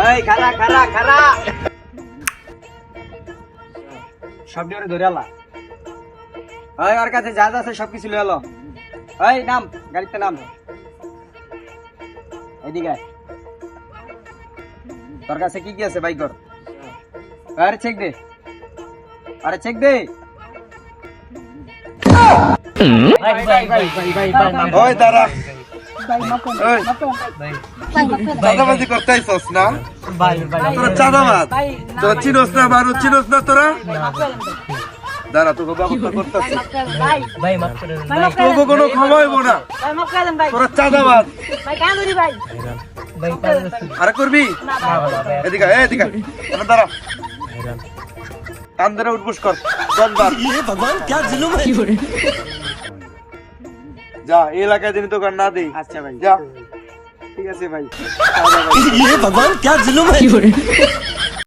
এই খারা খারা খারা সব ডিওরে ধরে আলা এই ওর কাছে যা যা আছে সব কিছু লয়ে আলো এই নাম গাড়িতে নাম এদিকে আয়। তোর কাছে কি কি আছে বাইক কর আরে চেক দে আরে চেক দে ওই দাঁড়া চাঁদাবাজি করতে আইসস না তোরা চাঁদাবাজ তোরা চিনোস না মানুষ চিনোস না তোরা দাঁড়া তোকে ব্যবস্থা করতেছি তোকে কোনো ক্ষমা হইব না তোরা চাঁদাবাজ আরে করবি এদিকে এদিকে দাঁড়া কান ধরে উঠবুস কর 10 বার भगवान क्या जुलुम है যা এই এলাকায় দিন তো গান না দেই আচ্ছা ভাই যা ঠিক আছে ভাই ये भगवान क्या जुलुम है